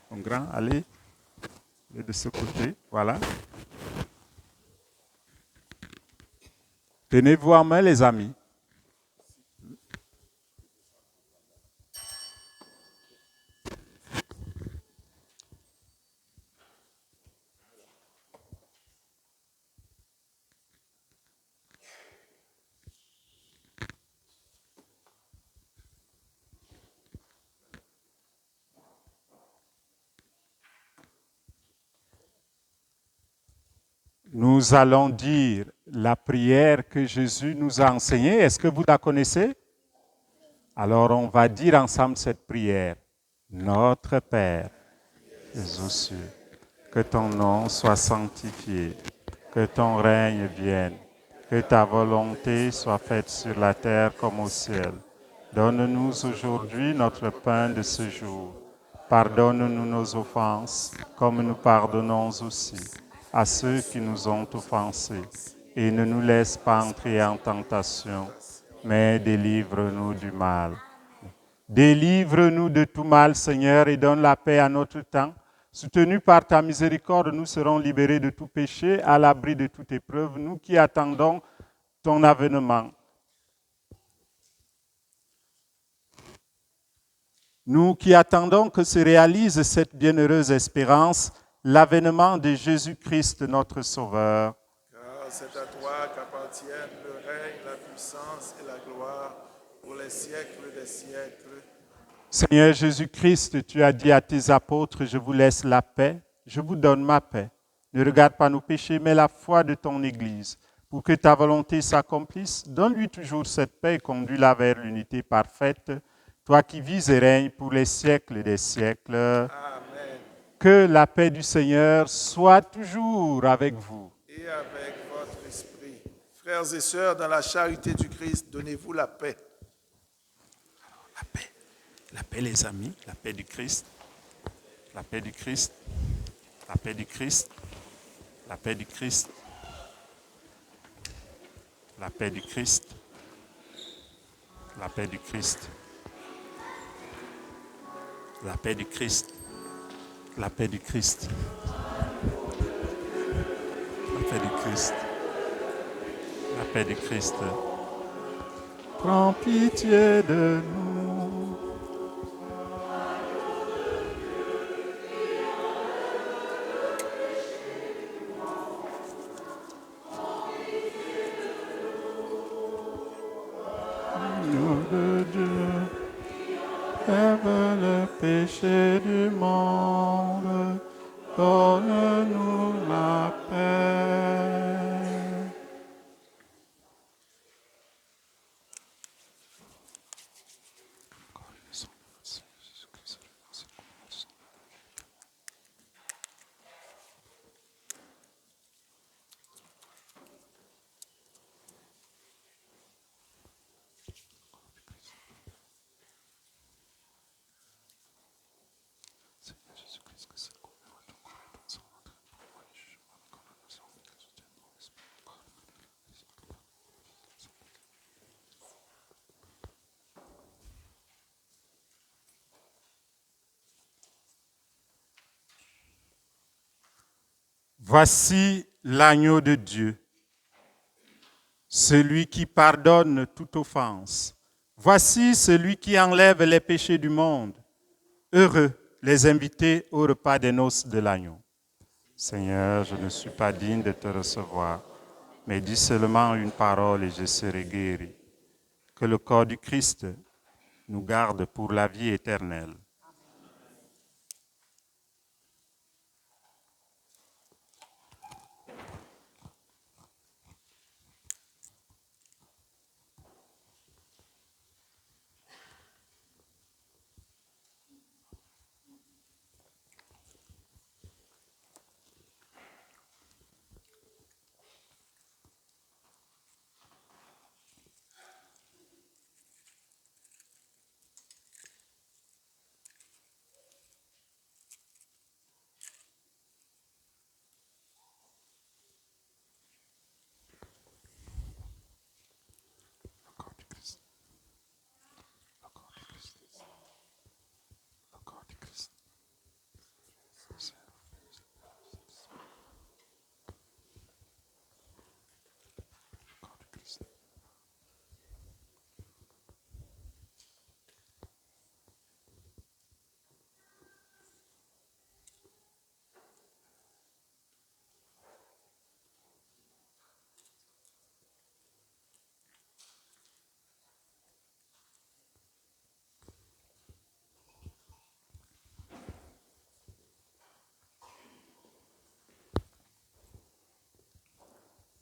Speaker 5: Mon grand, allez. De ce côté, voilà. Tenez-vous en main, les amis. Nous allons dire la prière que Jésus nous a enseignée. Est-ce que vous la connaissez? Alors on va dire ensemble cette prière. Notre Père, qui es aux cieux, que ton nom soit sanctifié, que ton règne vienne, que ta volonté soit faite sur la terre comme au ciel. Donne-nous aujourd'hui notre pain de ce jour. Pardonne-nous nos offenses, comme nous pardonnons aussi à ceux qui nous ont offensés. Et ne nous laisse pas entrer en tentation, mais délivre-nous du mal. Délivre-nous de tout mal, Seigneur, et donne la paix à notre temps. Soutenus par ta miséricorde, nous serons libérés de tout péché, à l'abri de toute épreuve, nous qui attendons ton avènement. Nous qui attendons que se réalise cette bienheureuse espérance, l'avènement de Jésus-Christ, notre Sauveur.
Speaker 3: Car c'est à toi qu'appartiennent le règne, la puissance et la gloire pour les siècles des siècles.
Speaker 5: Seigneur Jésus-Christ, tu as dit à tes apôtres, je vous laisse la paix, je vous donne ma paix. Ne regarde pas nos péchés, mais la foi de ton Église. Pour que ta volonté s'accomplisse, donne-lui toujours cette paix et conduis-la vers l'unité parfaite, toi qui vis et règnes pour les siècles des siècles.
Speaker 3: Amen.
Speaker 5: Que la paix du Seigneur soit toujours avec vous.
Speaker 3: Et avec votre esprit. Frères et sœurs, dans la charité du Christ, donnez-vous la paix.
Speaker 5: La paix les amis, la paix du Christ, la paix du Christ, la paix du Christ, la paix du Christ, la paix du Christ, la paix du Christ, la paix du Christ, la paix du Christ, la paix du Christ, la paix du Christ. Prends pitié de nous. De Dieu, lève le péché du monde, donne-nous la paix. Voici l'agneau de Dieu, celui qui pardonne toute offense. Voici celui qui enlève les péchés du monde. Heureux les invités au repas des noces de l'agneau. Seigneur, je ne suis pas digne de te recevoir, mais dis seulement une parole et je serai guéri. Que le corps du Christ nous garde pour la vie éternelle.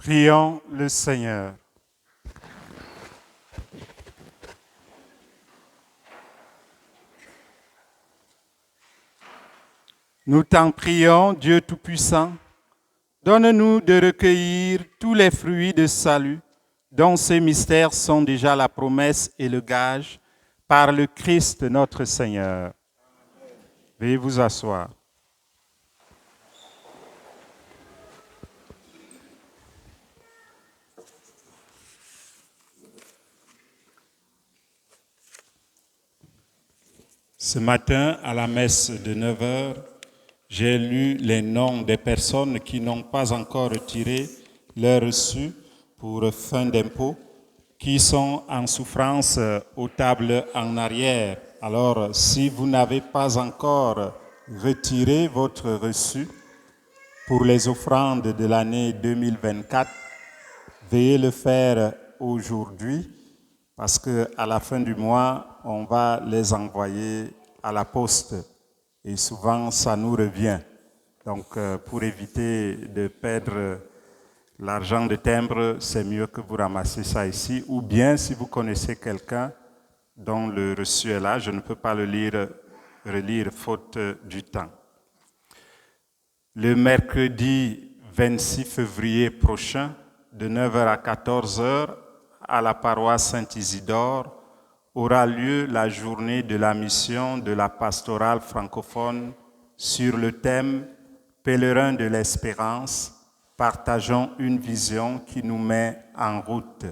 Speaker 5: Prions le Seigneur. Nous t'en prions, Dieu Tout-Puissant, donne-nous de recueillir tous les fruits de salut dont ces mystères sont déjà la promesse et le gage par le Christ notre Seigneur. Veuillez vous asseoir. Ce matin, à la messe de 9 heures, j'ai lu les noms des personnes qui n'ont pas encore retiré leur reçu pour fin d'impôt, qui sont en souffrance aux tables en arrière. Alors, si vous n'avez pas encore retiré votre reçu pour les offrandes de l'année 2024, veuillez le faire aujourd'hui, parce qu'à la fin du mois, on va les envoyer à la poste. Et souvent, ça nous revient. Donc, pour éviter de perdre l'argent de timbre, c'est mieux que vous ramassez ça ici. Ou bien, si vous connaissez quelqu'un dont le reçu est là, je ne peux pas le relire faute du temps. Le mercredi 26 février prochain, de 9h à 14h, à la paroisse Saint-Isidore, aura lieu la journée de la mission de la pastorale francophone sur le thème « Pèlerins de l'espérance, partageons une vision qui nous met en route ».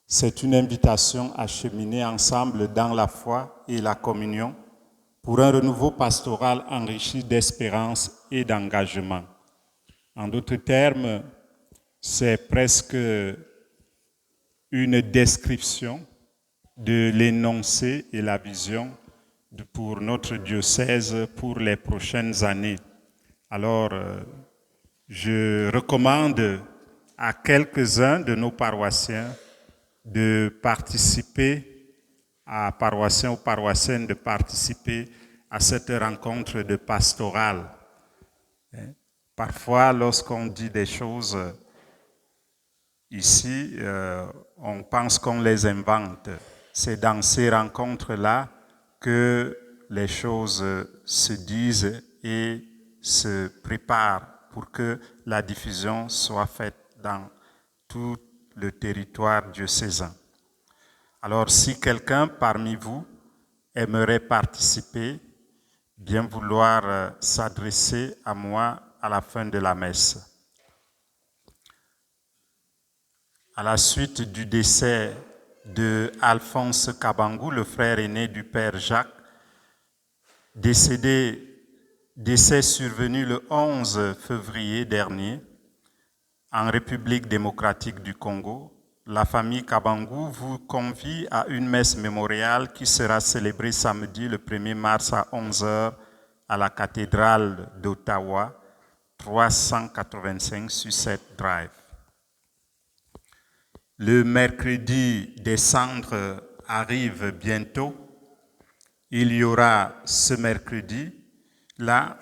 Speaker 5: C'est une invitation à cheminer ensemble dans la foi et la communion pour un renouveau pastoral enrichi d'espérance et d'engagement. En d'autres termes, c'est presque une description de l'énoncé et la vision pour notre diocèse pour les prochaines années. Alors, je recommande à quelques-uns de nos paroissiens de participer, à paroissiens ou paroissiennes de participer à cette rencontre de pastorale. Parfois, lorsqu'on dit des choses ici, on pense qu'on les invente. C'est dans ces rencontres-là que les choses se disent et se préparent pour que la diffusion soit faite dans tout le territoire diocésain. Alors, si quelqu'un parmi vous aimerait participer, bien vouloir s'adresser à moi à la fin de la messe. À la suite du décès de Alphonse Kabangou, le frère aîné du père Jacques, décès survenu le 11 février dernier en République démocratique du Congo, la famille Kabangou vous convie à une messe mémoriale qui sera célébrée samedi le 1er mars à 11h à la cathédrale d'Ottawa, 385 Sucette Drive. Le mercredi des cendres arrive bientôt. Il y aura ce mercredi, là,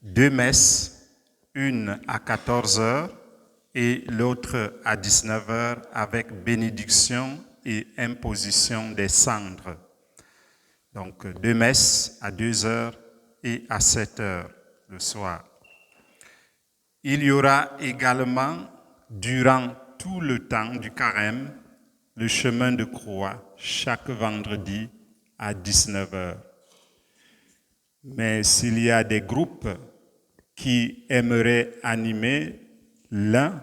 Speaker 5: 2 messes, une à 14h et l'autre à 19h avec bénédiction et imposition des cendres. Donc 2 messes à 2h et à 7h le soir. Il y aura également, durant tout le temps du carême, le chemin de croix, chaque vendredi à 19h. Mais s'il y a des groupes qui aimeraient animer l'un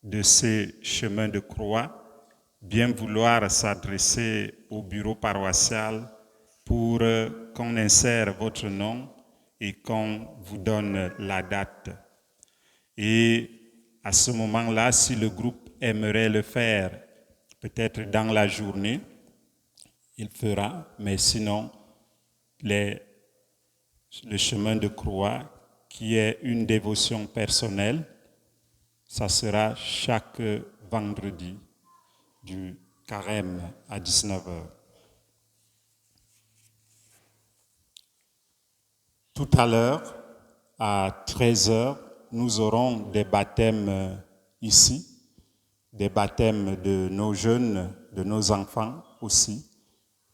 Speaker 5: de ces chemins de croix, bien vouloir s'adresser au bureau paroissial pour qu'on insère votre nom et qu'on vous donne la date. Et à ce moment-là, si le groupe aimerait le faire, peut-être dans la journée, il fera, mais sinon, le chemin de croix, qui est une dévotion personnelle, ça sera chaque vendredi du carême à 19h. Tout à l'heure, à 13h, nous aurons des baptêmes ici, des baptêmes de nos jeunes, de nos enfants aussi,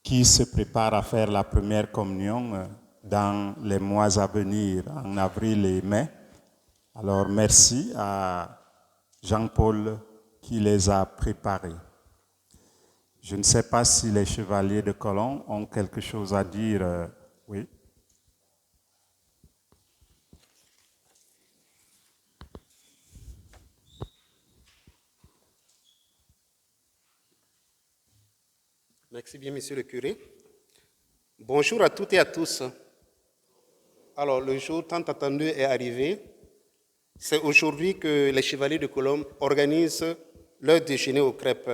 Speaker 5: qui se préparent à faire la première communion dans les mois à venir, en avril et mai. Alors merci à Jean-Paul qui les a préparés. Je ne sais pas si les chevaliers de colon ont quelque chose à dire. Oui.
Speaker 6: Merci bien, monsieur le curé. Bonjour à toutes et à tous. Alors, le jour tant attendu est arrivé. C'est aujourd'hui que les chevaliers de Colombe organisent leur déjeuner aux crêpes.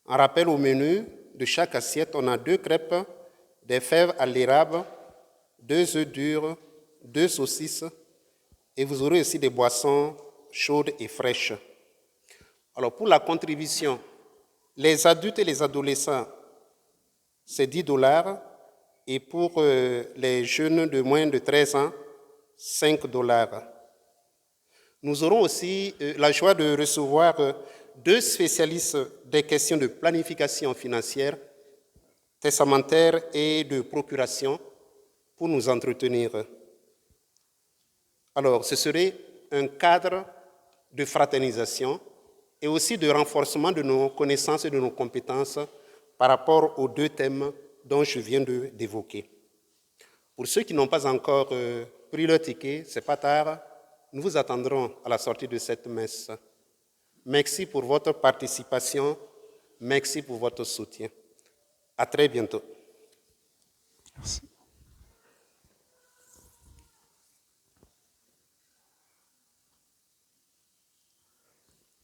Speaker 6: En rappel au menu de chaque assiette, on a 2 crêpes, des fèves à l'érable, 2 œufs durs, 2 saucisses, et vous aurez aussi des boissons chaudes et fraîches. Alors, pour la contribution, les adultes et les adolescents, c'est $10, et pour les jeunes de moins de 13 ans, $5. Nous aurons aussi la joie de recevoir 2 spécialistes des questions de planification financière, testamentaire et de procuration pour nous entretenir. Alors, ce serait un cadre de fraternisation et aussi de renforcement de nos connaissances et de nos compétences par rapport aux 2 thèmes dont je viens d'évoquer. Pour ceux qui n'ont pas encore pris leur ticket, ce n'est pas tard, nous vous attendrons à la sortie de cette messe. Merci pour votre participation, merci pour votre soutien. À très bientôt.
Speaker 5: Merci.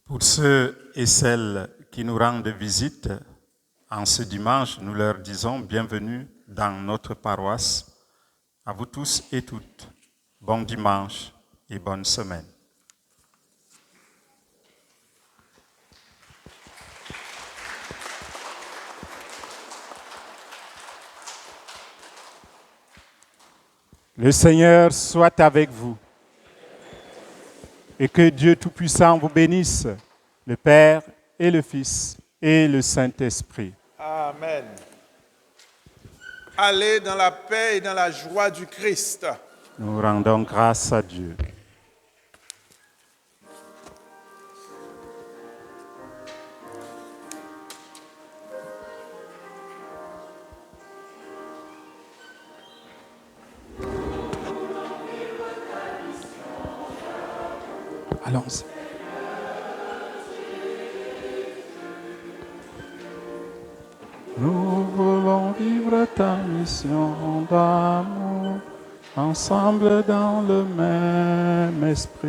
Speaker 5: Pour ceux et celles qui nous rendent visite en ce dimanche, nous leur disons bienvenue dans notre paroisse. À vous tous et toutes, bon dimanche et bonne semaine. Le Seigneur soit avec vous. Et que Dieu Tout-Puissant vous bénisse, le Père et le Fils et le Saint-Esprit.
Speaker 3: Amen. Allez dans la paix et dans la joie du Christ.
Speaker 5: Nous rendons grâce à Dieu. Allons-y. Nous voulons vivre ta mission d'amour, ensemble dans le même esprit.